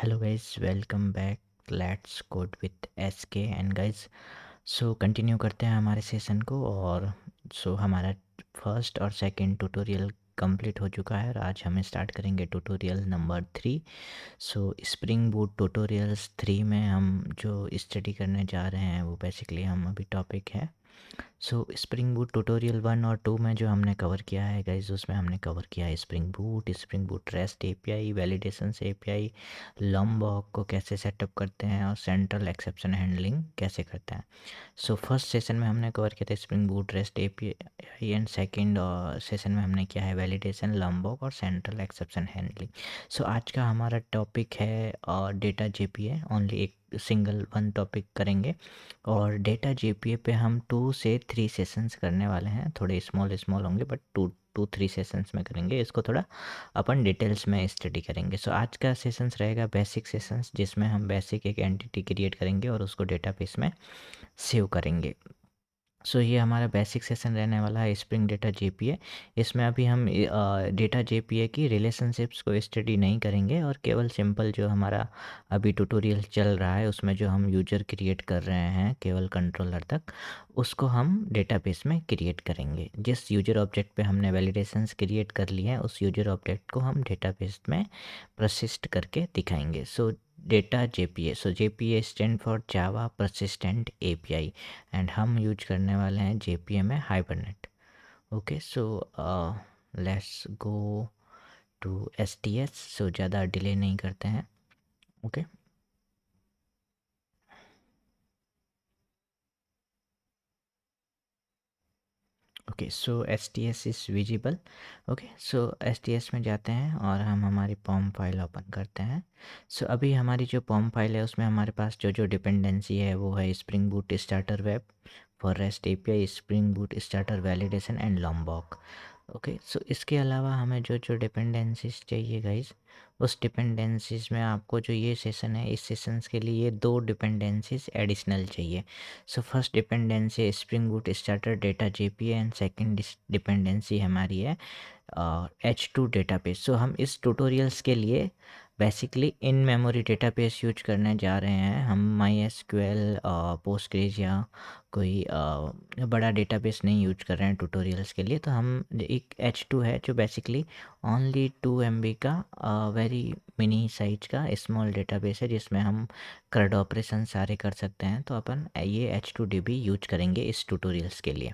Hello guys, welcome back. Let's code with SK and guys, so continue करते हैं हमारे session को। और हमारा फर्स्ट और सेकंड ट्यूटोरियल कंप्लीट हो चुका है और आज हम स्टार्ट करेंगे tutorial number 3। Spring boot tutorials 3 में हम जो स्टडी करने जा रहे हैं वो बेसिकली हम अभी टॉपिक है स्प्रिंग बूट ट्यूटोरियल 1 और 2 में जो हमने कवर किया है गाइज, उसमें हमने कवर किया है spring boot rest API, validations API, लॉम्बॉक को कैसे सेटअप करते हैं और सेंट्रल एक्सेप्शन हैंडलिंग कैसे करते हैं। फर्स्ट सेशन में हमने कवर किया था spring boot rest API and second session में हमने किया है वैलिडेशन, लॉम्बॉक और सेंट्रल एक्सेप्शन हैंडलिंग। आज का हमारा टॉपिक है डेटा जेपीए। ओनली एक सिंगल वन टॉपिक करेंगे और डेटा जेपीए पे हम 2 से 3 सेशंस करने वाले हैं। थोड़े स्मॉल स्मॉल होंगे बट 2-3 सेशंस में करेंगे इसको। थोड़ा अपन डिटेल्स में स्टडी करेंगे। आज का सेशंस रहेगा बेसिक सेशंस, जिसमें हम बेसिक एक एंटिटी क्रिएट करेंगे और उसको डेटाबेस में सेव करेंगे। ये हमारा बेसिक सेशन रहने वाला है स्प्रिंग डेटा जेपीए। इसमें अभी हम डेटा जेपीए की रिलेशनशिप्स को स्टडी नहीं करेंगे और केवल सिंपल जो हमारा अभी ट्यूटोरियल चल रहा है उसमें जो हम यूजर क्रिएट कर रहे हैं केवल कंट्रोलर तक, उसको हम डेटाबेस में क्रिएट करेंगे। जिस यूजर ऑब्जेक्ट पे हमने वैलिडेशंस क्रिएट कर लिए हैं उस यूजर ऑब्जेक्ट को हम डेटाबेस में प्रसिस्ट करके दिखाएंगे। Data JPA, JPA stand for Java persistent API and हम यूज करने वाले हैं जेपीए में Hibernate. Okay, let's go to STS. ज़्यादा डिले नहीं करते हैं। Okay, okay, S T S is visible. Okay, S T S में जाते हैं और हम हमारी पॉम फाइल ओपन करते हैं। अभी हमारी जो पॉम फाइल है उसमें हमारे पास जो जो डिपेंडेंसी है वो है spring boot starter web for rest API, spring boot starter validation and लॉम्बॉक। Okay, इसके अलावा हमें जो जो डिपेंडेंसीज चाहिए गाइज, उस डिपेंडेंसीज में आपको जो ये सेशन है इस सेशंस के लिए ये 2 डिपेंडेंसीज एडिशनल चाहिए। First dependency spring boot starter data JPA and second dependency हमारी है H2 डेटाबेस। हम इस ट्यूटोरियल्स के लिए basically in memory database use करने जा रहे हैं। हम माई एसक्यूएल, पोस्टग्रेज या कोई बड़ा डेटाबेस नहीं यूज कर रहे हैं ट्यूटोरियल्स के लिए। तो हम एक H2 है जो बेसिकली ओनली 2 MB का वेरी मिनी साइज का स्मॉल डेटाबेस है जिसमें हम CRUD ऑपरेशन सारे कर सकते हैं। तो अपन ये H2DB यूज करेंगे इस ट्यूटोरियल्स के लिए।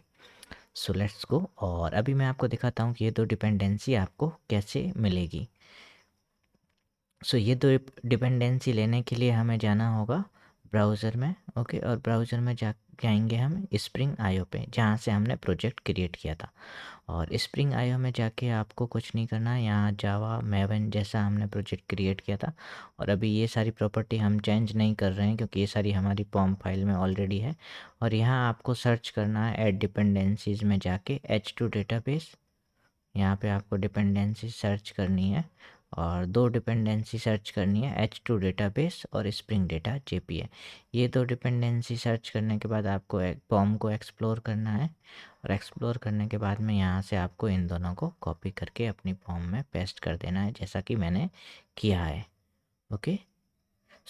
Let's go. और अभी मैं आपको दिखाता हूँ कि ये 2 डिपेंडेंसी आपको कैसे मिलेगी। ये 2 डिपेंडेंसी लेने के लिए हमें जाना होगा ब्राउज़र में। ओके, और ब्राउज़र में जाएंगे हम स्प्रिंग आईओ पे जहाँ से हमने प्रोजेक्ट क्रिएट किया था। और स्प्रिंग आईओ में जाके आपको कुछ नहीं करना है। यहाँ जावा मेवन जैसा हमने प्रोजेक्ट क्रिएट किया था और अभी ये सारी प्रॉपर्टी हम चेंज नहीं कर रहे हैं क्योंकि ये सारी हमारी पॉम फाइल में ऑलरेडी है। और यहाँ आपको सर्च करना है ऐड डिपेंडेंसीज में जाके H2 डेटाबेस। यहाँ पे आपको डिपेंडेंसी सर्च करनी है और 2 डिपेंडेंसी सर्च करनी है H2 डेटाबेस और स्प्रिंग डेटा जेपीए। ये 2 डिपेंडेंसी सर्च करने के बाद आपको एक पॉम को एक्सप्लोर करना है और एक्सप्लोर करने के बाद में यहाँ से आपको इन दोनों को कॉपी करके अपनी पॉम में पेस्ट कर देना है जैसा कि मैंने किया है। ओके,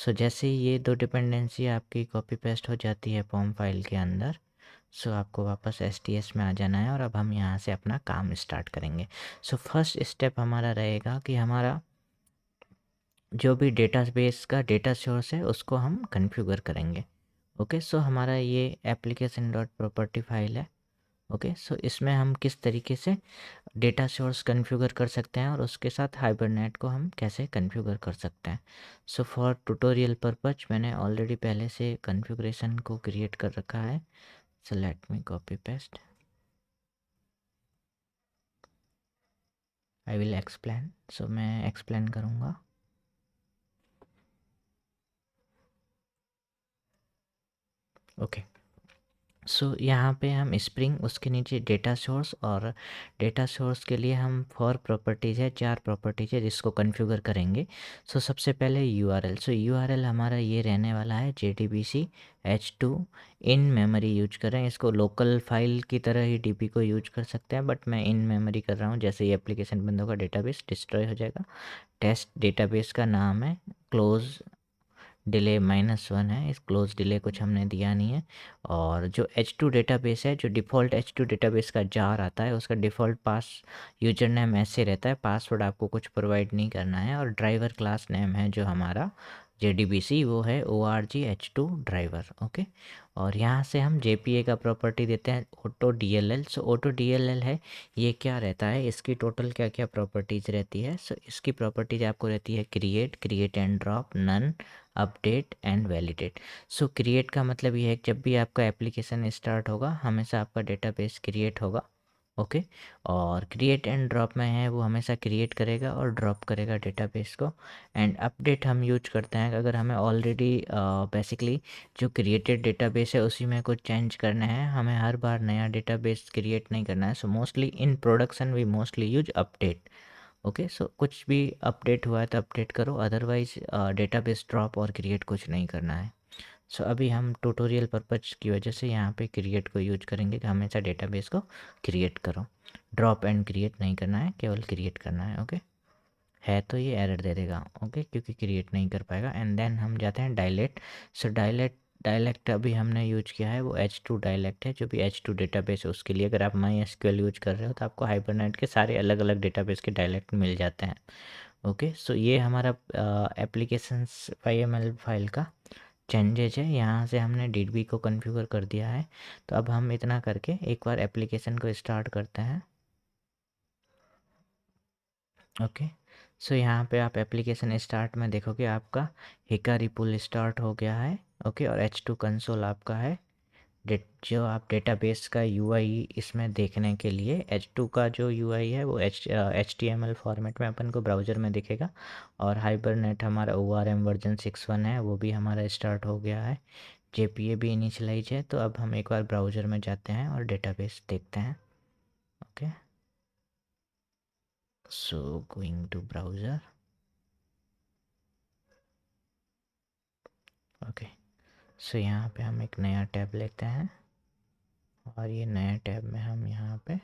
जैसे ही ये 2 डिपेंडेंसी आपकी कॉपी पेस्ट हो जाती है पॉम फाइल के अंदर, आपको वापस एसटीएस में आ जाना है और अब हम यहाँ से अपना काम स्टार्ट करेंगे। फर्स्ट स्टेप हमारा रहेगा कि हमारा जो भी डेटाबेस का डेटा सोर्स है उसको हम कॉन्फ़िगर करेंगे। ओके, हमारा ये एप्लीकेशन डॉट प्रॉपर्टी फाइल है। ओके, इसमें हम किस तरीके से डेटा सोर्स कॉन्फ़िगर कर सकते हैं और उसके साथ हाइबरनेट को हम कैसे कॉन्फ़िगर कर सकते हैं। फॉर ट्यूटोरियल पर्पज मैंने ऑलरेडी पहले से कॉन्फ़िगरेशन को क्रिएट कर रखा है। Let me copy paste. I will explain. मैं एक्सप्लेन करूँगा। ओके, यहाँ पे हम स्प्रिंग, उसके नीचे डेटा सोर्स और डेटा सोर्स के लिए हम 4 प्रॉपर्टीज़ है, 4 प्रॉपर्टीज़ है जिसको कॉन्फ़िगर करेंगे। सबसे पहले यूआरएल। यूआरएल हमारा ये रहने वाला है JDBC H2 in memory use कर रहे हैं। इसको लोकल फाइल की तरह ही डीबी को यूज कर सकते हैं बट मैं इन मेमोरी कर रहा हूँ। जैसे ही एप्लीकेशन बंद होगा डेटाबेस डिस्ट्रॉय हो जाएगा। टेस्ट डेटाबेस का नाम है क्लोज डिले -1 है, इस क्लोज डिले कुछ हमने दिया नहीं है। और जो H2 डेटाबेस है, जो डिफ़ॉल्ट H2 डेटाबेस का जार आता है, उसका डिफ़ॉल्ट पास यूज़र नेम ऐसे रहता है, पासवर्ड आपको कुछ प्रोवाइड नहीं करना है। और ड्राइवर क्लास नेम है जो हमारा JDBC, वो है org-h2 ड्राइवर। ओके, और यहाँ से हम JPA का प्रॉपर्टी देते हैं ऑटो DLL। सो ऑटो DLL है, ये क्या रहता है, इसकी टोटल क्या क्या प्रॉपर्टीज़ रहती है। सो इसकी प्रॉपर्टीज़ आपको रहती है create and drop, none, update and validate. So create का मतलब ये है कि जब भी आपका एप्लीकेशन स्टार्ट होगा, हमेशा आपका डेटाबेस क्रिएट होगा। ओके, और क्रिएट एंड ड्रॉप में है, वो हमेशा क्रिएट करेगा और ड्रॉप करेगा डेटाबेस को। एंड अपडेट हम यूज करते हैं अगर हमें ऑलरेडी बेसिकली जो क्रिएटेड डेटाबेस है उसी में कुछ चेंज करना है, हमें हर बार नया डेटाबेस क्रिएट नहीं करना है। So mostly in production we mostly use update. Okay, so कुछ भी अपडेट हुआ है तो अपडेट करो, अदरवाइज डेटाबेस ड्रॉप और क्रिएट कुछ नहीं करना है। सो अभी हम ट्यूटोरियल पर्पज की वजह से यहाँ पे क्रिएट को यूज करेंगे कि हमेशा डेटाबेस को क्रिएट करो, ड्रॉप एंड क्रिएट नहीं करना है, केवल क्रिएट करना है। ओके, है तो ये एरर दे देगा। ओके, क्योंकि क्रिएट नहीं कर पाएगा। एंड देन हम जाते हैं डायलेक्ट। सो डायलेक्ट अभी हमने यूज किया है वो H2 डायलेक्ट है, जो भी H2 डेटाबेस है उसके लिए। अगर आप MySQL यूज कर रहे हो तो आपको हाइबरनेट के सारे अलग अलग डेटाबेस के डायलेक्ट मिल जाते हैं। ओके, सो ये हमारा एप्लीकेशंस YML फाइल का चेंजेज है। यहाँ से हमने DB को कॉन्फ़िगर कर दिया है। तो अब हम इतना करके एक बार एप्लीकेशन को स्टार्ट करते हैं। ओके, सो यहाँ पे आप एप्लीकेशन स्टार्ट में देखोगे आपका हिकारी पुल स्टार्ट हो गया है। ओके, और H2 कंसोल आपका है। जो आप डेटाबेस का UI इसमें देखने के लिए H2 का जो UI है वो HTML फॉर्मेट में अपन को ब्राउज़र में दिखेगा। और हाइबरनेट हमारा ORM वर्जन 6.1 है, वो भी हमारा स्टार्ट हो गया है। JPA भी इनिशियलाइज है। तो अब हम एक बार ब्राउज़र में जाते हैं और डेटाबेस देखते हैं। Okay, so going to browser. Okay, so यहाँ पे हम एक नया टैब लेते हैं और ये नया टैब में हम यहाँ पे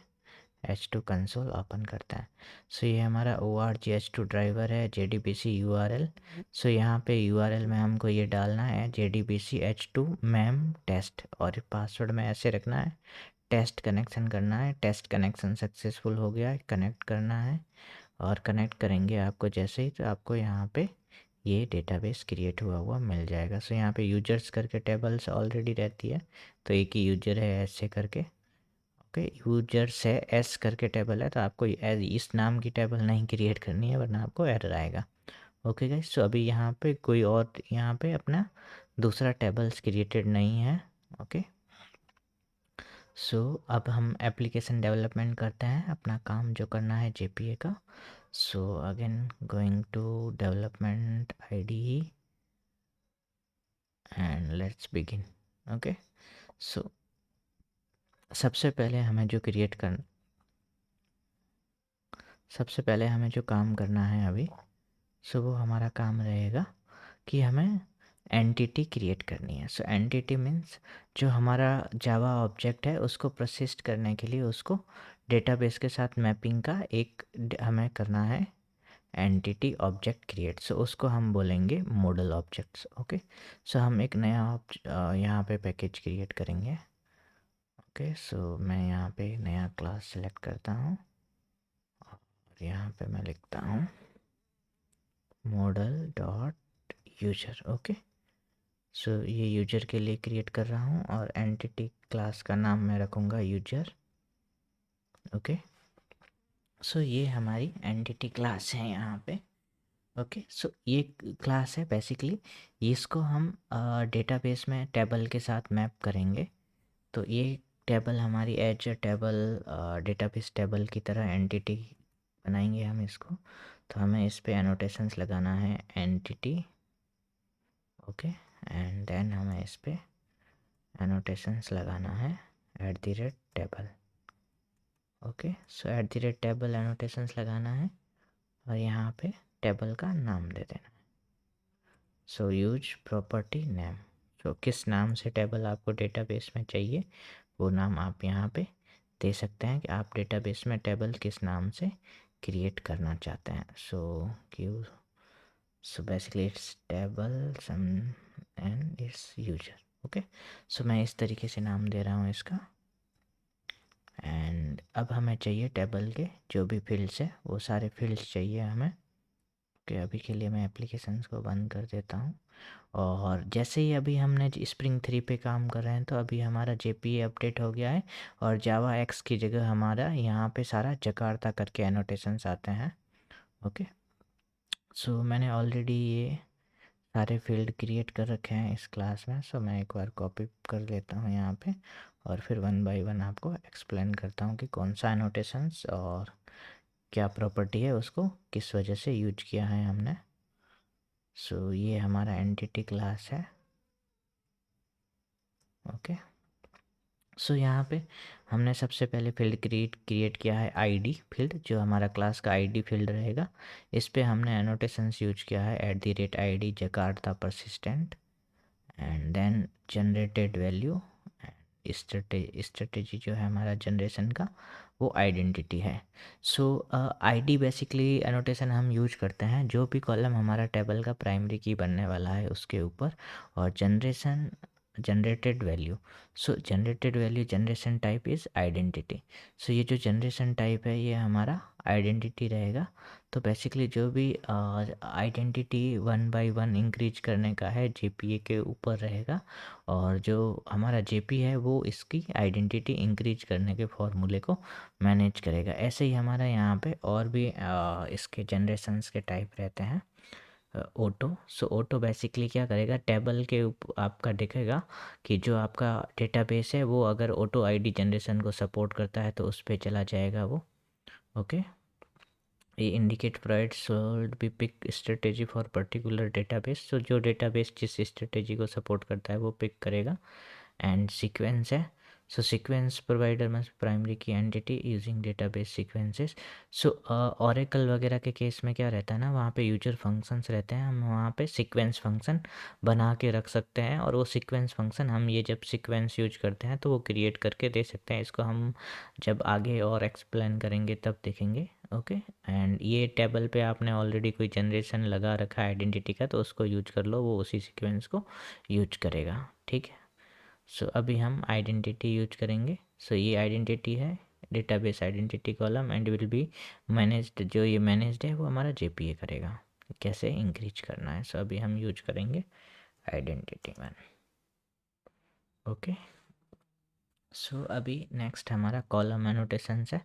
H2 कंसोल ओपन करते हैं। सो ये हमारा org-h2 ड्राइवर है, JDBC URL। सो यहाँ पे URL में हमको ये डालना है JDBC H2 MEM टेस्ट, और पासवर्ड में ऐसे रखना है। टेस्ट कनेक्शन करना है, टेस्ट कनेक्शन सक्सेसफुल हो गया है, कनेक्ट करना है। और कनेक्ट करेंगे आपको जैसे ही, तो आपको यहाँ पे ये डेटाबेस क्रिएट हुआ हुआ मिल जाएगा। सो यहाँ पे यूजर्स करके टेबल्स ऑलरेडी रहती है, तो एक ही यूजर है ऐसे करके। ओके, यूजर्स है एस करके टेबल है, तो आपको इस नाम की टेबल नहीं क्रिएट करनी है, वरना आपको एरर आएगा। ओके गाइस, सो अभी यहाँ पे कोई और यहाँ पे अपना दूसरा टेबल्स क्रिएटेड नहीं है। ओके, सो अब हम एप्लीकेशन डेवलपमेंट करते हैं, अपना काम जो करना है JPA का। So again going to development IDE and let's begin. Okay, so सबसे पहले हमें जो सबसे पहले हमें जो काम करना है अभी, सो वो हमारा काम रहेगा कि हमें एंटिटी क्रिएट करनी है। सो एंटिटी मीन्स जो हमारा जावा ऑब्जेक्ट है उसको प्रसिस्ट करने के लिए उसको डेटाबेस के साथ मैपिंग का एक हमें करना है एंटिटी ऑब्जेक्ट क्रिएट। सो उसको हम बोलेंगे मॉडल ऑब्जेक्ट्स। ओके, सो हम एक नया यहाँ पे पैकेज क्रिएट करेंगे। ओके, सो मैं यहाँ पे नया क्लास सेलेक्ट करता हूँ और यहाँ पे मैं लिखता हूँ मॉडल डॉट यूजर। ओके, सो ये यूजर के लिए क्रिएट कर रहा हूँ और एंटिटी क्लास का नाम मैं रखूँगा यूजर। ओके, सो ये हमारी एंटिटी क्लास है यहाँ पे। ओके, सो ये क्लास है बेसिकली, इसको हम डेटाबेस में टेबल के साथ मैप करेंगे। तो ये टेबल हमारी एज टेबल डेटाबेस टेबल की तरह एंटिटी बनाएंगे हम इसको। तो हमें इस पे एनोटेशंस लगाना है एंटिटी। ओके, एंड देन हमें इस पे एनोटेशंस लगाना है @टेबल। ओके, सो @टेबल एनोटेशंस लगाना है और यहाँ पे टेबल का नाम दे देना है। सो यूज प्रॉपर्टी नेम। सो किस नाम से टेबल आपको डेटाबेस में चाहिए वो नाम आप यहाँ पे दे सकते हैं कि आप डेटाबेस में टेबल किस नाम से क्रिएट करना चाहते हैं। So Q so basically it's table some and it's user. Okay, so मैं इस तरीके से नाम दे रहा हूँ इसका। एंड अब हमें चाहिए टेबल के जो भी फील्ड्स है वो सारे फील्ड्स चाहिए हमें। ओके, अभी के लिए मैं एप्लीकेशंस को बंद कर देता हूँ। और जैसे ही अभी हमने स्प्रिंग 3 पे काम कर रहे हैं तो अभी हमारा JPA अपडेट हो गया है और जावा एक्स की जगह हमारा यहाँ पे सारा जकार्ता करके एनोटेशंस आते हैं। ओके, सो मैंने ऑलरेडी ये सारे फील्ड क्रिएट कर रखे हैं इस क्लास में। सो मैं एक बार कॉपी कर लेता हूँ यहाँ पे और फिर वन बाय वन आपको एक्सप्लेन करता हूँ कि कौन सा एनोटेशंस और क्या प्रॉपर्टी है उसको किस वजह से यूज किया है हमने। सो ये हमारा एंटिटी क्लास है। ओके, सो यहाँ पे हमने सबसे पहले फील्ड क्रिएट किया है आईडी फील्ड, जो हमारा क्लास का आईडी फील्ड रहेगा। इस पे हमने एनोटेशंस यूज किया है @ID Jakarta persistent and then generated value. Strategy जो है हमारा जनरेशन का वो आइडेंटिटी है। सो आईडी बेसिकली एनोटेशन हम यूज करते हैं जो भी कॉलम हमारा टेबल का प्राइमरी की बनने वाला है उसके ऊपर। और generation generated value, so generated value generation type is identity. So ये जो जनरेशन टाइप है ये हमारा आइडेंटिटी रहेगा। तो बेसिकली जो भी identity one by one increase करने का है JPA के ऊपर रहेगा और जो हमारा JP है वो इसकी आइडेंटिटी इंक्रीज करने के फॉर्मूले को मैनेज करेगा। ऐसे ही हमारा यहाँ पे और भी इसके जनरेशंस के टाइप रहते हैं। ऑटो, सो ऑटो बेसिकली क्या करेगा, टेबल के आपका दिखेगा कि जो आपका डेटाबेस है वो अगर ऑटो आईडी जनरेशन को सपोर्ट करता है तो उस पर चला जाएगा वो। ओके, ये indicate provide should be pick strategy for particular database, तो जो डेटाबेस जिस स्ट्रेटेजी को सपोर्ट करता है वो पिक करेगा। एंड सीक्वेंस है, सो सीक्वेंस प्रोवाइडर मस्ट प्राइमरी की एंटिटी यूजिंग डेटाबेस सीक्वेंसेस। सो ओरेकल वगैरह के केस में क्या रहता है ना, वहाँ पे यूजर फंक्शंस रहते हैं, हम वहाँ पे सीक्वेंस फंक्शन बना के रख सकते हैं और वो सीक्वेंस फंक्शन हम ये जब सीक्वेंस यूज करते हैं तो वो क्रिएट करके दे सकते हैं। इसको हम जब आगे और एक्सप्लेन करेंगे तब देखेंगे। ओके, एंड ये टेबल पे आपने ऑलरेडी कोई जनरेशन लगा रखा है आइडेंटिटी का तो उसको यूज कर लो, वो उसी सीक्वेंस को यूज करेगा। ठीक है, सो अभी हम आइडेंटिटी यूज करेंगे। सो ये आइडेंटिटी है database identity column and will be managed, जो ये मैनेज्ड है वो हमारा JPA करेगा कैसे इंक्रीज करना है। सो अभी हम यूज करेंगे आइडेंटिटी वन। ओके, सो अभी नेक्स्ट हमारा कॉलम एनोटेशंस है।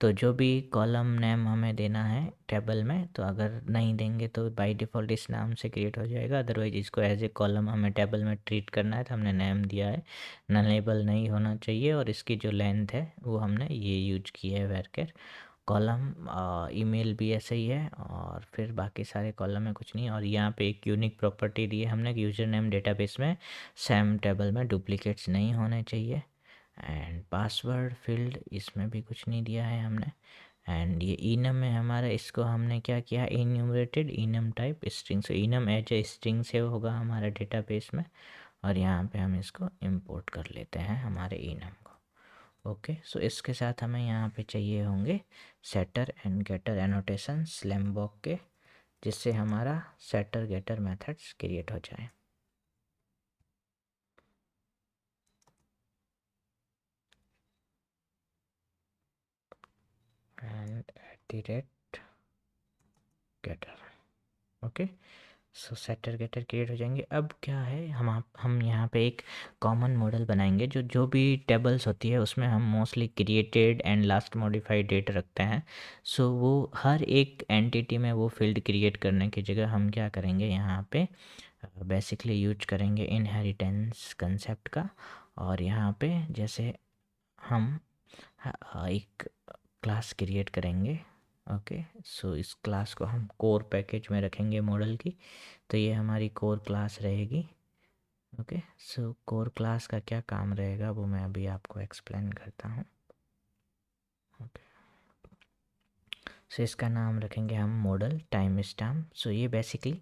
तो जो भी कॉलम नेम हमें देना है टेबल में, तो अगर नहीं देंगे तो बाय डिफ़ॉल्ट इस नाम से क्रिएट हो जाएगा। अदरवाइज इसको एज ए कॉलम हमें टेबल में ट्रीट करना है तो हमने नेम दिया है, नलेबल नहीं होना चाहिए। और इसकी जो लेंथ है वो हमने ये यूज की है वेरकेर कॉलम। ईमेल भी ऐसे ही है और फिर बाकी सारे कॉलम में कुछ नहीं। और यहाँ पे एक यूनिक प्रॉपर्टी दी है हमने कि यूजर नेम डेटाबेस में सेम टेबल में डुप्लीकेट्स नहीं होने चाहिए। एंड पासवर्ड फील्ड इसमें भी कुछ नहीं दिया है हमने। एंड ये enum है हमारा, इसको हमने क्या किया, enumerated enum type string. So enum as a string से होगा हमारा डेटाबेस में और यहाँ पे हम इसको इंपोर्ट कर लेते हैं हमारे enum को। ओके, सो इसके साथ हमें यहाँ पे चाहिए होंगे सेटर एंड गेटर एनोटेशन स्लैमबॉक के, जिससे हमारा सेटर गेटर मेथड्स क्रिएट हो जाए। And @getter। Okay, so setter getter create हो जाएंगे। अब क्या है, हम यहाँ पे एक कॉमन मॉडल बनाएंगे। जो भी टेबल्स होती है उसमें हम mostly created and last modified date रखते हैं। सो वो हर एक एंटिटी में वो फील्ड क्रिएट करने की जगह हम क्या करेंगे, यहाँ पे बेसिकली यूज करेंगे इनहेरिटेंस कंसेप्ट का। और यहाँ पे जैसे हम एक क्लास क्रिएट करेंगे। ओके, सो इस क्लास को हम कोर पैकेज में रखेंगे मॉडल की, तो ये हमारी कोर क्लास रहेगी। ओके, सो कोर क्लास का क्या काम रहेगा वो मैं अभी आपको एक्सप्लेन करता हूँ। ओके, सो इसका नाम रखेंगे हम मॉडल टाइम स्टैम्प। सो ये बेसिकली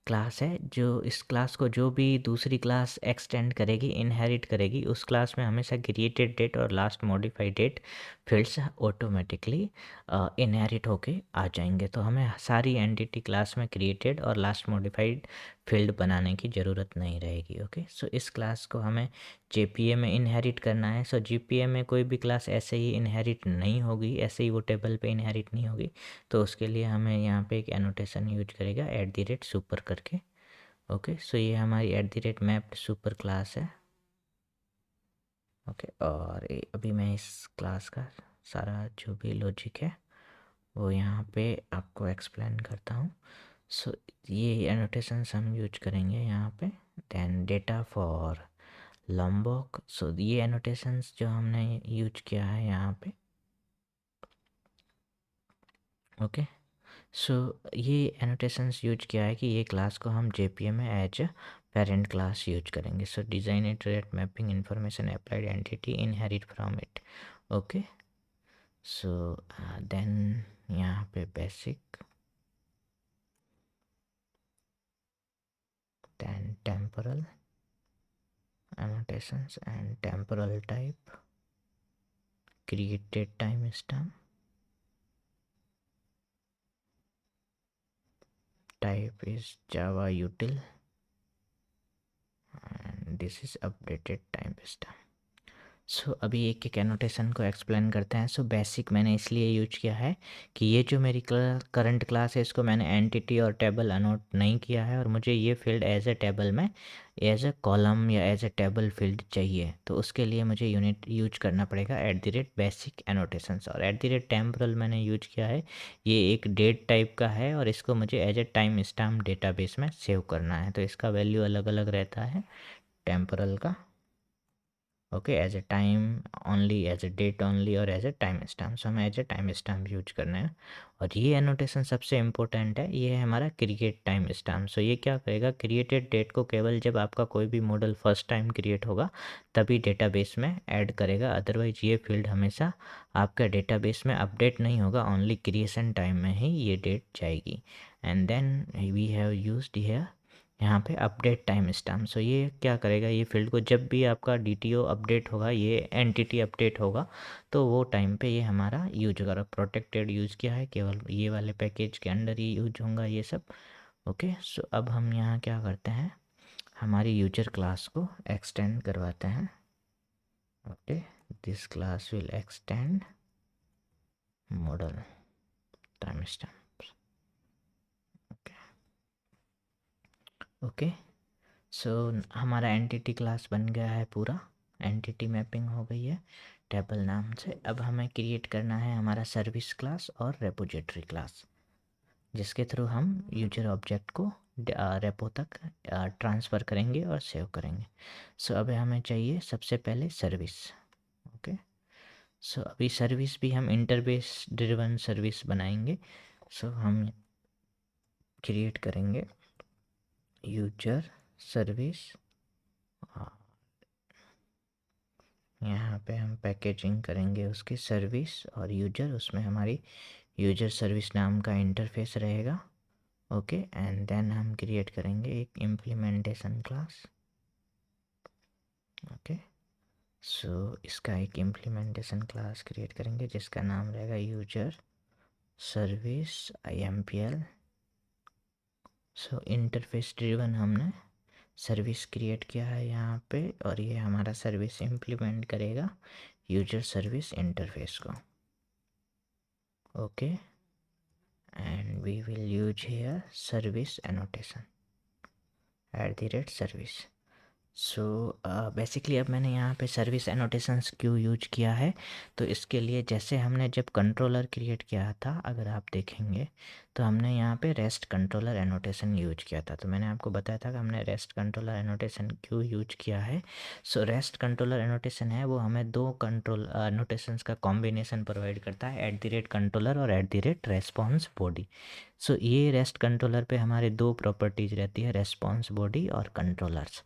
क्लास है, जो इस क्लास को जो भी दूसरी क्लास एक्सटेंड करेगी, इनहेरिट करेगी, उस क्लास में हमेशा क्रिएटेड डेट और last modified date fields automatically inherit होके आ जाएंगे। तो हमें सारी एंटिटी क्लास में क्रिएटेड और लास्ट मॉडिफाइड फील्ड बनाने की ज़रूरत नहीं रहेगी। ओके, सो इस क्लास को हमें जेपीए में इनहेरिट करना है। सो जीपीए में कोई भी क्लास ऐसे ही इनहेरिट नहीं होगी, ऐसे ही वो टेबल पे इनहेरिट नहीं होगी। तो उसके लिए हमें यहाँ पे एक एनोटेशन यूज करेगा @सुपर करके। ओके, सो ये हमारी @मैप्ड सुपर क्लास है। ओके, और अभी मैं इस क्लास का सारा जो भी लॉजिक है वो यहाँ पे आपको एक्सप्लेन करता हूँ। सो ये एनोटेशंस हम यूज करेंगे यहाँ पे। देन डेटा फॉर लॉम्बॉक, सो ये एनोटेशंस जो हमने यूज किया है यहाँ पे। ओके, सो ये एनोटेशंस यूज किया है कि ये क्लास को हम जेपीए में as a parent class use करेंगे। So design iterate mapping information applied entity inherit from it. Okay, so then यहाँ पे basic, then temporal annotations and temporal type, created time stamp, type is java util, and this is updated time stamp. सो अभी एक एक annotation को explain करते हैं। So basic मैंने इसलिए यूज किया है कि ये जो मेरी करंट क्लास है इसको मैंने एंटिटी और टेबल अनोट नहीं किया है, और मुझे ये फील्ड एज ए टेबल में एज ए कॉलम या एज ए टेबल फील्ड चाहिए। तो उसके लिए मुझे यूनिट यूज करना पड़ेगा @बेसिक एनोटेशंस। और @टेम्पोरल मैंने यूज किया है, ये एक डेट टाइप का है और इसको मुझे as a time stamp database में सेव करना है। तो इसका वैल्यू अलग अलग रहता है टेम्पोरल का। Okay, as a time only, as a date only, और as a time stamp. So हमें as a time stamp use करना है। और ये एनोटेशन सबसे इंपॉर्टेंट है, ये है हमारा क्रिएट टाइम स्टैम्प। सो ये क्या करेगा, क्रिएटेड डेट को केवल जब आपका कोई भी मॉडल फर्स्ट टाइम क्रिएट होगा तभी डेटाबेस में ऐड करेगा, अदरवाइज ये फील्ड हमेशा आपका डेटाबेस में अपडेट नहीं होगा, ओनली क्रिएशन टाइम में ही ये डेट जाएगी। And then we have used here यहाँ पे अपडेट टाइम स्टैम्प। सो ये क्या करेगा, ये फील्ड को जब भी आपका डीटीओ अपडेट होगा, ये एंटिटी अपडेट होगा, तो वो टाइम पे ये हमारा यूज होगा। प्रोटेक्टेड यूज़ किया है, केवल ये वाले पैकेज के अंडर ही यूज होगा ये सब। ओके, सो अब हम यहाँ क्या करते हैं, हमारी यूजर क्लास को एक्सटेंड करवाते हैं। Okay, this class will extend model time stamp. Okay, so हमारा एंटिटी क्लास बन गया है, पूरा एंटिटी मैपिंग हो गई है टेबल नाम से। अब हमें क्रिएट करना है हमारा सर्विस क्लास और रेपोजिटरी क्लास, जिसके थ्रू हम यूजर ऑब्जेक्ट को रेपो तक ट्रांसफ़र करेंगे और सेव करेंगे। सो अब हमें चाहिए सबसे पहले सर्विस। ओके, सो अभी सर्विस भी हम इंटरबेस ड्रिवन सर्विस बनाएंगे। सो हम क्रिएट करेंगे यूजर सर्विस, यहाँ पे हम पैकेजिंग करेंगे उसकी सर्विस और यूजर, उसमें हमारी यूजर सर्विस नाम का इंटरफेस रहेगा। ओके, एंड देन हम क्रिएट करेंगे एक इम्प्लीमेंटेशन क्लास। ओके, सो इसका एक इम्प्लीमेंटेशन क्लास क्रिएट करेंगे जिसका नाम रहेगा यूजर सर्विस IMPL। सो इंटरफेस ड्रिवन हमने सर्विस क्रिएट किया है यहाँ पे, और ये हमारा सर्विस इम्प्लीमेंट करेगा यूजर सर्विस इंटरफेस को। Okay, and we will use here service annotation @service। So basically अब मैंने यहाँ पे सर्विस एनोटेशंस क्यों यूज किया है, तो इसके लिए जैसे हमने जब कंट्रोलर क्रिएट किया था, अगर आप देखेंगे तो हमने यहाँ पे रेस्ट कंट्रोलर एनोटेशन यूज किया था। तो मैंने आपको बताया था कि हमने रेस्ट कंट्रोलर एनोटेशन क्यों यूज किया है। सो रेस्ट कंट्रोलर एनोटेशन है वो हमें दो कंट्रोल एनोटेशंस का कॉम्बिनेशन प्रोवाइड करता है, @कंट्रोलर और @रेस्पॉन्स बॉडी। सो ये रेस्ट कंट्रोलर पे हमारे दो प्रॉपर्टीज़ रहती है, रेस्पॉन्स बॉडी और कंट्रोलर्स।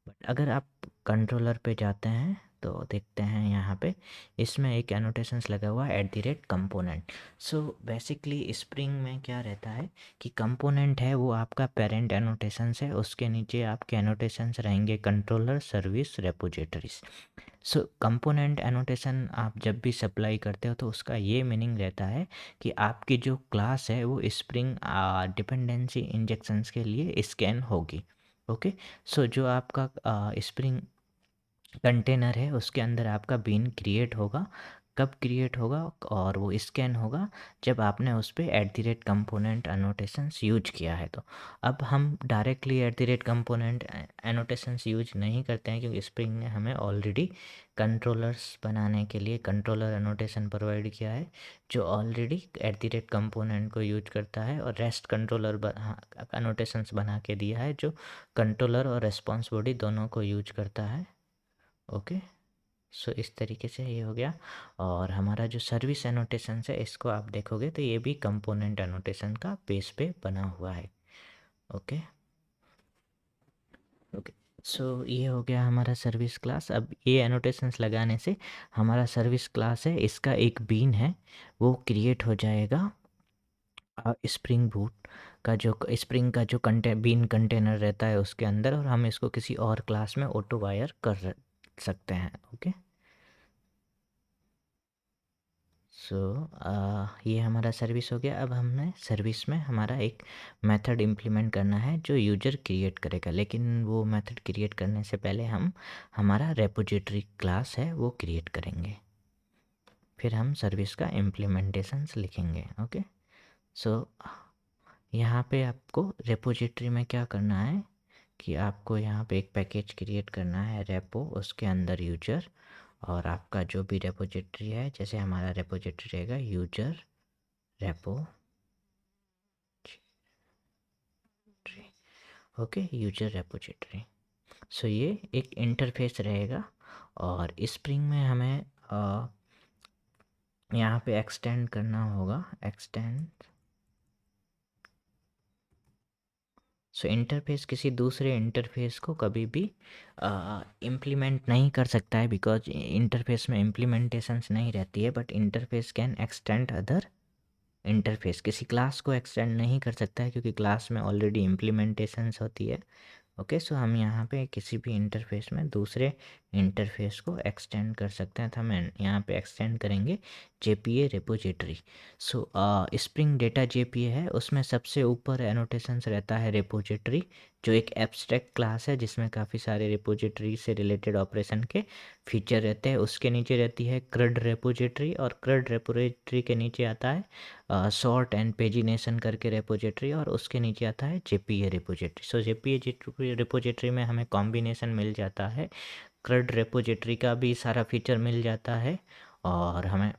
बट अगर आप कंट्रोलर पे जाते हैं तो देखते हैं यहाँ पे इसमें एक एनोटेशंस लगा हुआ है @कंपोनेंट। सो बेसिकली स्प्रिंग में क्या रहता है कि कंपोनेंट है वो आपका पेरेंट एनोटेशंस है, उसके नीचे आपके एनोटेशंस रहेंगे कंट्रोलर, सर्विस, रेपोजिटरीज। सो कंपोनेंट एनोटेशन आप जब भी सप्लाई करते हो तो उसका ये मीनिंग रहता है कि आपकी जो क्लास है वो स्प्रिंग डिपेंडेंसी इंजेक्शंस के लिए स्कैन होगी। ओके, सो जो आपका स्प्रिंग कंटेनर है उसके अंदर आपका बीन क्रिएट होगा। कब क्रिएट होगा और वो स्कैन होगा जब आपने उस पर @कंपोनेंट एनोटेशंस यूज किया है। तो अब हम डायरेक्टली @कंपोनेंट एनोटेशंस यूज नहीं करते हैं क्योंकि स्प्रिंग ने हमें ऑलरेडी कंट्रोलर्स बनाने के लिए कंट्रोलर एनोटेशन प्रोवाइड किया है जो ऑलरेडी @कंपोनेंट को यूज करता है, और रेस्ट कंट्रोलर एनोटेशंस बना के दिया है जो कंट्रोलर और रेस्पॉन्स बॉडी दोनों को यूज करता है। ओके, सो इस तरीके से ये हो गया। और हमारा जो सर्विस एनोटेशन है इसको आप देखोगे तो ये भी कंपोनेंट एनोटेशन का बेस पे बना हुआ है। ओके ओके, सो ये हो गया हमारा सर्विस क्लास। अब ये एनोटेशंस लगाने से हमारा सर्विस क्लास है इसका एक बीन है वो क्रिएट हो जाएगा स्प्रिंग बूट का जो स्प्रिंग का जो बीन कंटेनर रहता है उसके अंदर, और हम इसको किसी और क्लास में ऑटो वायर कर सकते हैं। ओके, सो ये हमारा सर्विस हो गया। अब हमें सर्विस में हमारा एक मेथड इम्प्लीमेंट करना है जो यूजर क्रिएट करेगा, लेकिन वो मेथड क्रिएट करने से पहले हम हमारा रेपोजिटरी क्लास है वो क्रिएट करेंगे, फिर हम सर्विस का इम्प्लीमेंटेशंस लिखेंगे। ओके, सो यहाँ पे आपको रेपोजिटरी में क्या करना है कि आपको यहाँ पे एक पैकेज क्रिएट करना है रेपो, उसके अंदर यूजर, और आपका जो भी रेपोजिटरी है, जैसे हमारा रेपोजिटरी रहेगा user repo. Okay, user repository. So ये एक इंटरफेस रहेगा, और स्प्रिंग में हमें यहाँ पे एक्सटेंड करना होगा, एक्सटेंड। सो इंटरफेस किसी दूसरे इंटरफेस को कभी भी इम्प्लीमेंट नहीं कर सकता है, बिकॉज इंटरफेस में इम्प्लीमेंटेशंस नहीं रहती है, but interface can extend other interface. किसी क्लास को एक्सटेंड नहीं कर सकता है क्योंकि क्लास में ऑलरेडी इम्प्लीमेंटेशंस होती है। ओके, सो हम यहाँ पे किसी भी इंटरफेस में दूसरे इंटरफेस को एक्सटेंड कर सकते हैं, तो हम यहाँ पे एक्सटेंड करेंगे JPA रेपोजिटरी। सो स्प्रिंग डेटा JPA है, उसमें सबसे ऊपर एनोटेशंस रहता है रेपोजिटरी, जो एक एब्स्ट्रैक्ट क्लास है जिसमें काफ़ी सारे रेपोजिटरी से रिलेटेड ऑपरेशन के फीचर रहते हैं। उसके नीचे रहती है CRUD रेपोजिटरी, और CRUD रेपोजिटरी के नीचे आता है सॉर्ट एंड पेजिनेशन करके रेपोजिटरी, और उसके नीचे आता है JPA रेपोजिटरी। सो JPA रेपोजिटरी में हमें कॉम्बिनेशन मिल जाता है, CRUD रेपोजिटरी का भी सारा फीचर मिल जाता है, और हमें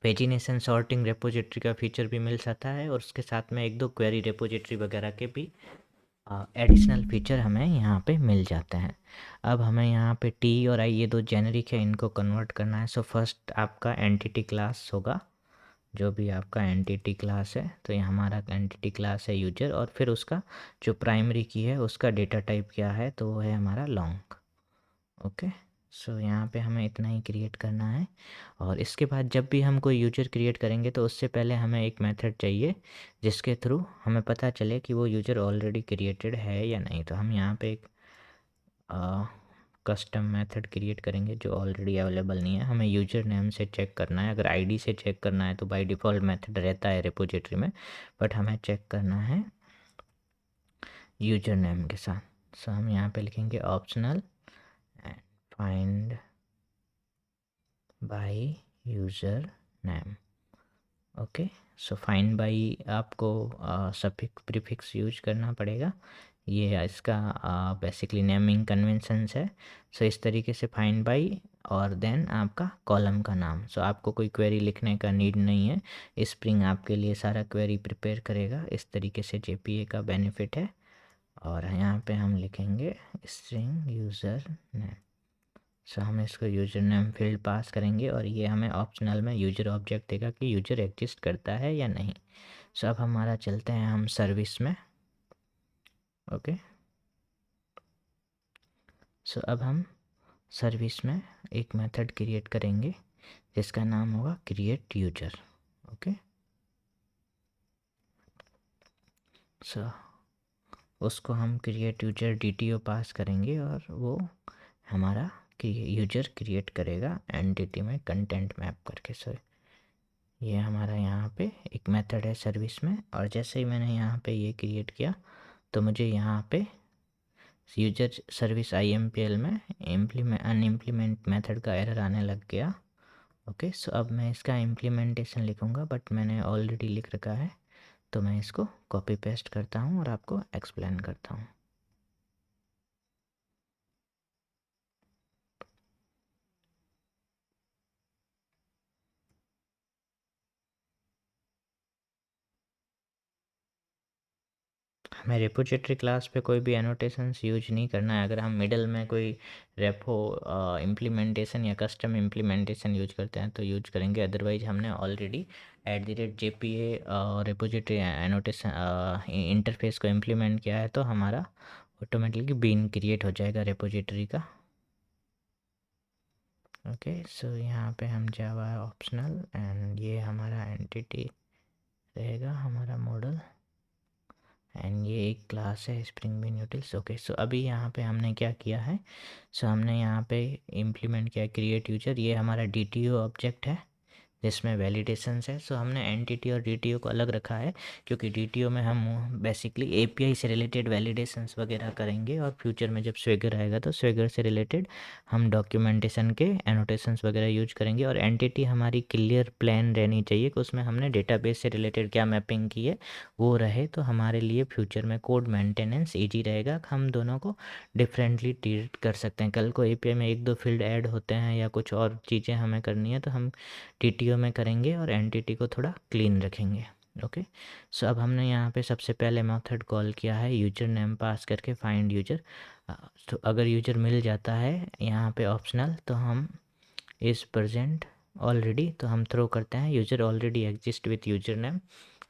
पेजिनेशन सॉर्टिंग रेपोजिटरी का फीचर भी मिल जाता है, और उसके साथ में एक दो क्वेरी रेपोजिटरी वगैरह के भी एडिशनल फीचर हमें यहाँ पे मिल जाते हैं। अब हमें यहाँ पे T और I ये दो जेनरिक है, इनको कन्वर्ट करना है। सो फर्स्ट आपका एंटिटी क्लास होगा, जो भी आपका एंटिटी क्लास है, तो ये हमारा एंटिटी क्लास है यूजर, और फिर उसका जो प्राइमरी की है उसका डेटा टाइप क्या है, तो वो है हमारा लॉन्ग। ओके, सो यहाँ पे हमें इतना ही क्रिएट करना है, और इसके बाद जब भी हम कोई यूजर क्रिएट करेंगे तो उससे पहले हमें एक मेथड चाहिए जिसके थ्रू हमें पता चले कि वो यूजर ऑलरेडी क्रिएटेड है या नहीं। तो हम यहाँ पे एक कस्टम मेथड क्रिएट करेंगे जो ऑलरेडी अवेलेबल नहीं है। हमें यूजर नेम से चेक करना है, अगर आईडी से चेक करना है तो बाय डिफ़ॉल्ट मेथड रहता है रेपोजिटरी में, बट हमें चेक करना है यूजर नेम के साथ। सो हम यहाँ पे लिखेंगे optional and find by user name. Okay, so find by आपको सफिक्स प्रीफिक्स यूज करना पड़ेगा, ये इसका बेसिकली नेमिंग कन्वेंशंस है। सो इस तरीके से फाइंड बाय, और देन आपका कॉलम का नाम। सो आपको कोई क्वेरी लिखने का नीड नहीं है, स्प्रिंग आपके लिए सारा क्वेरी प्रिपेयर करेगा। इस तरीके से JPA का बेनिफिट है। और यहाँ पे हम लिखेंगे स्ट्रिंग यूज़र नेम। सो हम इसको यूज़र नेम फील्ड पास करेंगे, और ये हमें ऑप्शनल में यूजर ऑब्जेक्ट देगा कि यूजर एग्जिस्ट करता है या नहीं। सो अब हमारा चलते हैं हम सर्विस में। ओके, सो अब हम सर्विस में एक मेथड क्रिएट करेंगे जिसका नाम होगा क्रिएट यूजर। ओके, सो उसको हम क्रिएट यूजर डीटीओ पास करेंगे और वो हमारा यूजर क्रिएट करेगा एंटिटी में कंटेंट मैप करके। सो ये हमारा यहाँ पे एक मेथड है सर्विस में, और जैसे ही मैंने यहाँ पे ये क्रिएट किया तो मुझे यहाँ पे यूजर सर्विस IMPL में अनइम्प्लीमेंट मेथड का एरर आने लग गया। ओके, सो अब मैं इसका इम्प्लीमेंटेशन लिखूँगा, बट मैंने ऑलरेडी लिख रखा है, तो मैं इसको कॉपी पेस्ट करता हूँ और आपको एक्सप्लेन करता हूँ। हमें रिपोजिटरी क्लास पे कोई भी एनोटेशंस यूज नहीं करना है। अगर हम मिडल में कोई रेपो इम्प्लीमेंटेशन या कस्टम इम्प्लीमेंटेशन यूज करते हैं तो यूज करेंगे, अदरवाइज हमने already @JPA repository annotation interface को इम्प्लीमेंट किया है, तो हमारा ऑटोमेटिकली बीन क्रिएट हो जाएगा रिपोजिटरी का। ओके, सो यहाँ पे हम जावा ऑप्शनल एंड ये हमारा एंटिटी रहेगा, हमारा मॉडल, एंड ये एक क्लास है स्प्रिंग बीन यूटिल्स। ओके, सो अभी यहाँ पे हमने क्या किया है, सो हमने यहाँ पे इम्प्लीमेंट किया क्रिएट यूजर। ये हमारा DTO ऑब्जेक्ट है जिसमें वैलिडेशंस है। सो हमने एंटिटी और DTO को अलग रखा है क्योंकि DTO में हम बेसिकली API से रिलेटेड वैलिडेशंस वगैरह करेंगे, और फ्यूचर में जब स्वेगर आएगा तो स्वेगर से रिलेटेड हम डॉक्यूमेंटेशन के एनोटेशंस वगैरह यूज करेंगे। और एंटिटी हमारी क्लियर प्लान रहनी चाहिए कि उसमें हमने डेटाबेस से रिलेटेड क्या मैपिंग की है वो रहे, तो हमारे लिए फ्यूचर में कोड मेंटेनेंस ईजी रहेगा। हम दोनों को डिफरेंटली ट्रीट कर सकते हैं। कल को API में एक दो फील्ड ऐड होते हैं या कुछ और चीज़ें हमें करनी है तो हम DTO में करेंगे और एंटिटी को थोड़ा क्लीन रखेंगे। ओके, सो अब हमने यहाँ पे सबसे पहले मेथड कॉल किया है यूजर नेम पास करके फाइंड यूजर। तो अगर यूजर मिल जाता है यहाँ पे ऑप्शनल तो हम इज़ प्रेजेंट ऑलरेडी, तो हम थ्रो करते हैं user already exist with user name.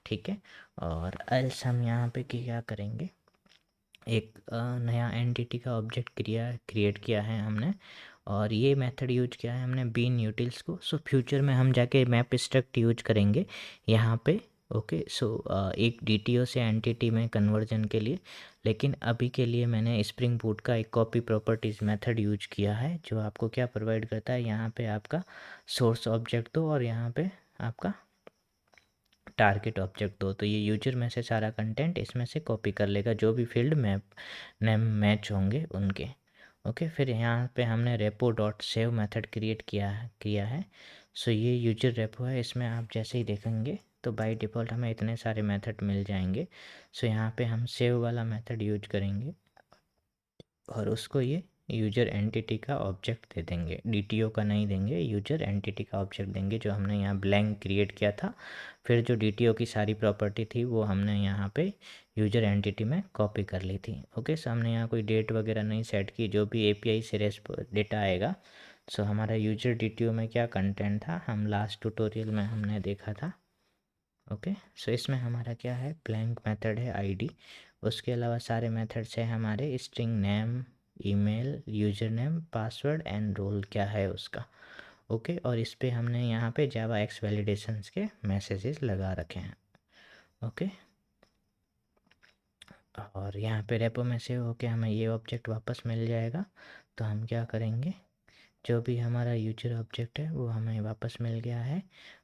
ठीक है, और एल्स हम यहाँ पे क्या करेंगे, एक नया एंटिटी का ऑब्जेक्ट क्रिएट किया है हमने, और ये मेथड यूज किया है हमने बीन यूटिल्स को। सो फ्यूचर में हम जाके मैप स्ट्रक्ट यूज करेंगे यहाँ पे। ओके, सो एक DTO से एंटिटी में कन्वर्जन के लिए, लेकिन अभी के लिए मैंने स्प्रिंग बूट का एक कॉपी प्रॉपर्टीज़ मेथड यूज किया है जो आपको क्या प्रोवाइड करता है, यहाँ पे आपका सोर्स ऑब्जेक्ट दो और यहाँ पे आपका टारगेट ऑब्जेक्ट दो, तो ये यूजर में से सारा कंटेंट इसमें से कॉपी कर लेगा जो भी फील्ड मैप नेम मैच होंगे उनके। ओके, फिर यहाँ पे हमने repo dot save method create किया है। सो ये यूजर रेपो है, इसमें आप जैसे ही देखेंगे तो बाय डिफ़ॉल्ट हमें इतने सारे मेथड मिल जाएंगे। सो यहाँ पे हम सेव वाला मेथड यूज करेंगे और उसको ये यूजर एंटिटी का ऑब्जेक्ट दे देंगे, DTO का नहीं देंगे, यूजर एंटिटी का ऑब्जेक्ट देंगे जो हमने यहाँ ब्लैंक क्रिएट किया था। फिर जो DTO की सारी प्रॉपर्टी थी वो हमने यहाँ पे यूजर एंटिटी में कॉपी कर ली थी। ओके, सो हमने यहाँ कोई डेट वगैरह नहीं सेट की, जो भी API से डेटा आएगा। सो हमारा यूजर DTO में क्या कंटेंट था हम लास्ट ट्यूटोरियल में हमने देखा था। ओके, सो इसमें हमारा क्या है, ब्लैंक मेथड है ID, उसके अलावा सारे मेथड्स हैं हमारे string name, email, user name, password and role क्या है उसका। ओके, और इस पे हमने यहाँ पे जावा एक्स वैलिडेशंस के मैसेजेस लगा रखे हैं। ओके, और यहाँ पे रेपो में से होके हमें ये ऑब्जेक्ट वापस मिल जाएगा, तो हम क्या करेंगे, जो भी हमारा यूजर ऑब्जेक्ट है वो हमें वापस मिल गया है,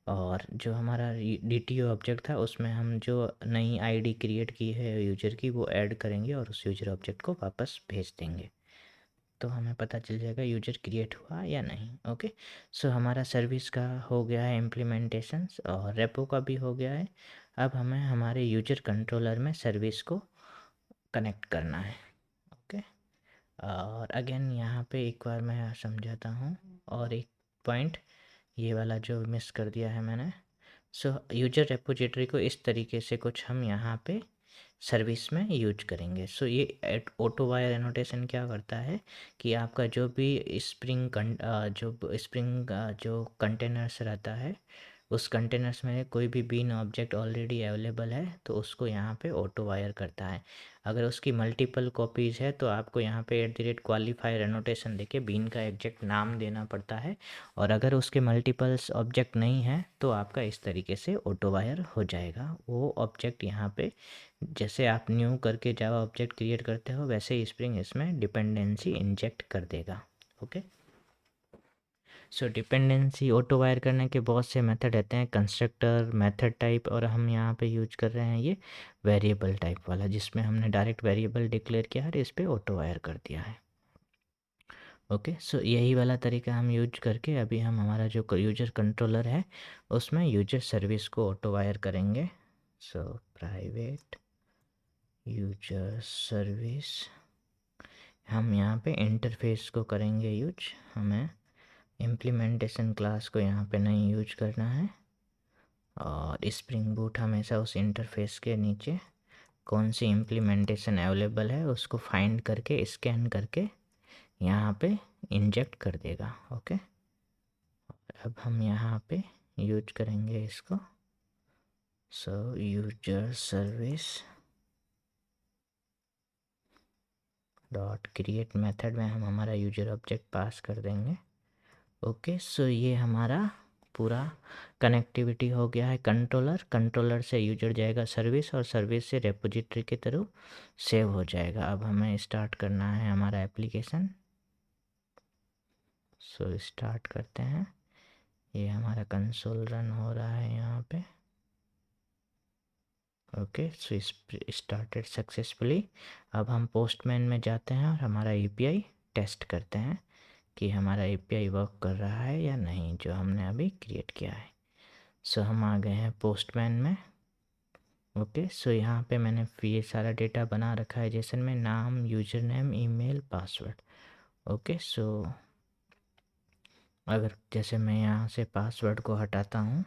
और जो हमारा DTO ऑब्जेक्ट था उसमें हम जो नई ID क्रिएट की है यूजर की वो ऐड करेंगे और उस यूजर ऑब्जेक्ट को वापस भेज देंगे, तो हमें पता चल जाएगा यूजर क्रिएट हुआ या नहीं। ओके, सो हमारा सर्विस का हो गया है इम्प्लीमेंटेशंस और रेपो का भी हो गया है। अब हमें हमारे यूजर कंट्रोलर में सर्विस को कनेक्ट करना है। ओके, और अगेन यहाँ पे एक बार मैं समझाता हूँ, और एक पॉइंट ये वाला जो मिस कर दिया है मैंने। सो यूजर रेपोजिटरी को इस तरीके से कुछ हम यहाँ पे सर्विस में यूज करेंगे। सो ये ऑटो वायर एनोटेशन क्या करता है कि आपका जो भी स्प्रिंग जो कंटेनर्स रहता है उस कंटेनर्स में कोई भी बीन ऑब्जेक्ट ऑलरेडी अवेलेबल है तो उसको यहाँ पे ऑटो वायर करता है। अगर उसकी मल्टीपल कॉपीज़ है तो आपको यहाँ पे @क्वालिफायर एनोटेशन देके बीन का एग्जैक्ट नाम देना पड़ता है। और अगर उसके मल्टीपल्स ऑब्जेक्ट नहीं है तो आपका इस तरीके से ऑटो वायर हो जाएगा। वो ऑब्जेक्ट यहाँ पे जैसे आप न्यू करके जावा ऑब्जेक्ट क्रिएट करते हो वैसे ही स्प्रिंग इसमें डिपेंडेंसी इंजेक्ट कर देगा। ओके, सो डिपेंडेंसी ऑटो वायर करने के बहुत से मेथड रहते हैं, कंस्ट्रक्टर, मेथड टाइप, और हम यहाँ पे यूज कर रहे हैं ये वेरिएबल टाइप वाला, जिसमें हमने डायरेक्ट वेरिएबल डिक्लेयर किया है और इस पर ऑटो वायर कर दिया है। ओके, सो यही वाला तरीका हम यूज करके अभी हम हमारा जो यूजर कंट्रोलर है उसमें यूजर सर्विस को ऑटो वायर करेंगे। सो प्राइवेट यूजर सर्विस, हम यहाँ पे इंटरफेस को करेंगे यूज, हमें इम्प्लीमेंटेशन क्लास को यहाँ पे नहीं यूज करना है। और स्प्रिंग बूट हमेशा उस इंटरफेस के नीचे कौन सी इम्प्लीमेंटेशन अवेलेबल है उसको फाइंड करके स्कैन करके यहाँ पे इंजेक्ट कर देगा। ओके, अब हम यहाँ पे यूज करेंगे इसको। सो user service dot create method में हम हमारा यूजर ऑब्जेक्ट पास कर देंगे। ओके, सो ये हमारा पूरा कनेक्टिविटी हो गया है कंट्रोलर, कंट्रोलर से यूजर जाएगा सर्विस और सर्विस से रेपोजिटरी के थ्रू सेव हो जाएगा। अब हमें स्टार्ट करना है हमारा एप्लीकेशन। सो स्टार्ट करते हैं, ये हमारा कंसोल रन हो रहा है यहाँ पे। Okay, so started successfully. अब हम पोस्टमैन में जाते हैं और हमारा एपीआई टेस्ट करते हैं कि हमारा एपीआई वर्क कर रहा है या नहीं, जो हमने अभी क्रिएट किया है। सो हम आ गए हैं पोस्टमैन में। ओके, सो यहाँ पे मैंने ये सारा डेटा बना रखा है जेसन में, नाम, user name, email, password. Okay, so अगर जैसे मैं यहाँ से पासवर्ड को हटाता हूँ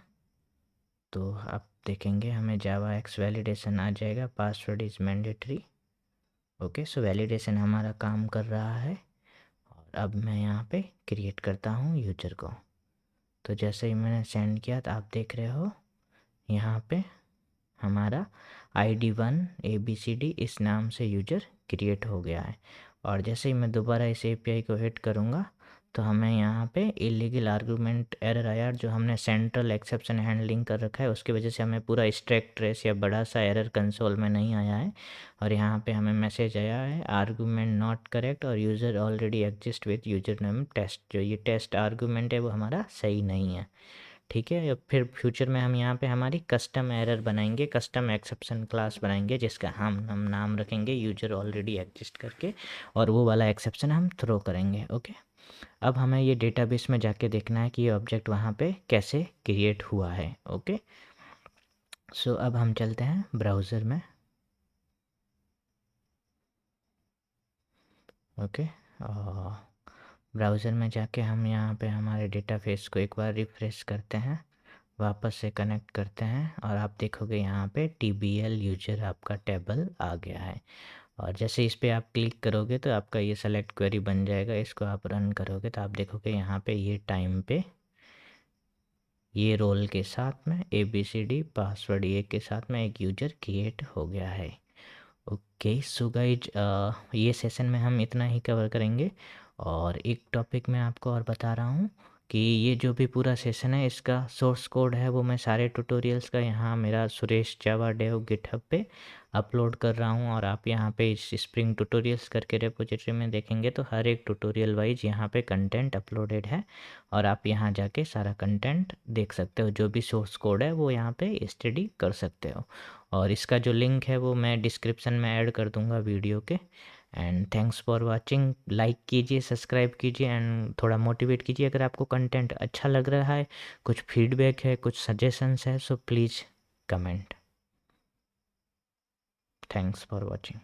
तो आप देखेंगे हमें जावा एक्स वैलिडेशन आ जाएगा, password is mandatory. Okay, so validation हमारा काम कर रहा है। और अब मैं यहाँ पे क्रिएट करता हूँ यूजर को। तो जैसे ही मैंने सेंड किया तो आप देख रहे हो यहाँ पे हमारा ID1 ABCD इस नाम से यूजर क्रिएट हो गया है। और जैसे ही मैं दोबारा इस API को हिट करूँगा तो हमें यहाँ पे इलीगल आर्गुमेंट एरर आया, जो हमने सेंट्रल एक्सेप्शन हैंडलिंग कर रखा है उसकी वजह से हमें पूरा स्टैक ट्रेस या बड़ा सा एरर कंसोल में नहीं आया है। और यहाँ पे हमें मैसेज आया है आर्गुमेंट नॉट करेक्ट और user already exist with user name test. जो ये टेस्ट आर्गुमेंट है वो हमारा सही नहीं है। ठीक है, या फिर फ्यूचर में हम यहाँ पे हमारी कस्टम एरर बनाएंगे, कस्टम एक्सेप्शन क्लास बनाएंगे जिसका हम नाम रखेंगे यूजर ऑलरेडी एग्जिस्ट करके, और वो वाला एक्सेप्शन हम थ्रो करेंगे। ओके, अब हमें ये डेटाबेस में जाके देखना है कि ये ऑब्जेक्ट वहाँ पे कैसे क्रिएट हुआ है। ओके, सो अब हम चलते हैं ब्राउज़र में। ओके, ब्राउज़र में जाके हम यहाँ पे हमारे डेटाबेस को एक बार रिफ़्रेश करते हैं, वापस से कनेक्ट करते हैं और आप देखोगे यहाँ पे TBL यूजर आपका टेबल आ गया है। और जैसे इस पे आप क्लिक करोगे तो आपका ये सेलेक्ट क्वेरी बन जाएगा। इसको आप रन करोगे तो आप देखोगे यहाँ पे ये टाइम पे ये रोल के साथ में ABCD पासवर्ड ये के साथ में एक यूजर क्रिएट हो गया है। ओके, सो गाइज ये सेशन में हम इतना ही कवर करेंगे। और एक टॉपिक मैं आपको और बता रहा हूँ कि ये जो भी पूरा सेशन है इसका सोर्स कोड है वो मैं सारे ट्यूटोरियल्स का यहाँ मेरा सुरेश जावा डेव गिटहब पे अपलोड कर रहा हूँ। और आप यहाँ पे इस स्प्रिंग ट्यूटोरियल्स करके रेपोजिटरी में देखेंगे तो हर एक ट्यूटोरियल वाइज यहाँ पे कंटेंट अपलोडेड है और आप यहाँ जाके सारा कंटेंट देख सकते हो। जो भी सोर्स कोड है वो यहाँ पे स्टडी कर सकते हो। और इसका जो लिंक है वो मैं डिस्क्रिप्शन में ऐड कर दूँगा वीडियो के। And thanks for watching, like कीजिए, सब्सक्राइब कीजिए एंड थोड़ा मोटिवेट कीजिए अगर आपको कंटेंट अच्छा लग रहा है। कुछ फीडबैक है, कुछ सजेशंस है, so please comment. Thanks for watching.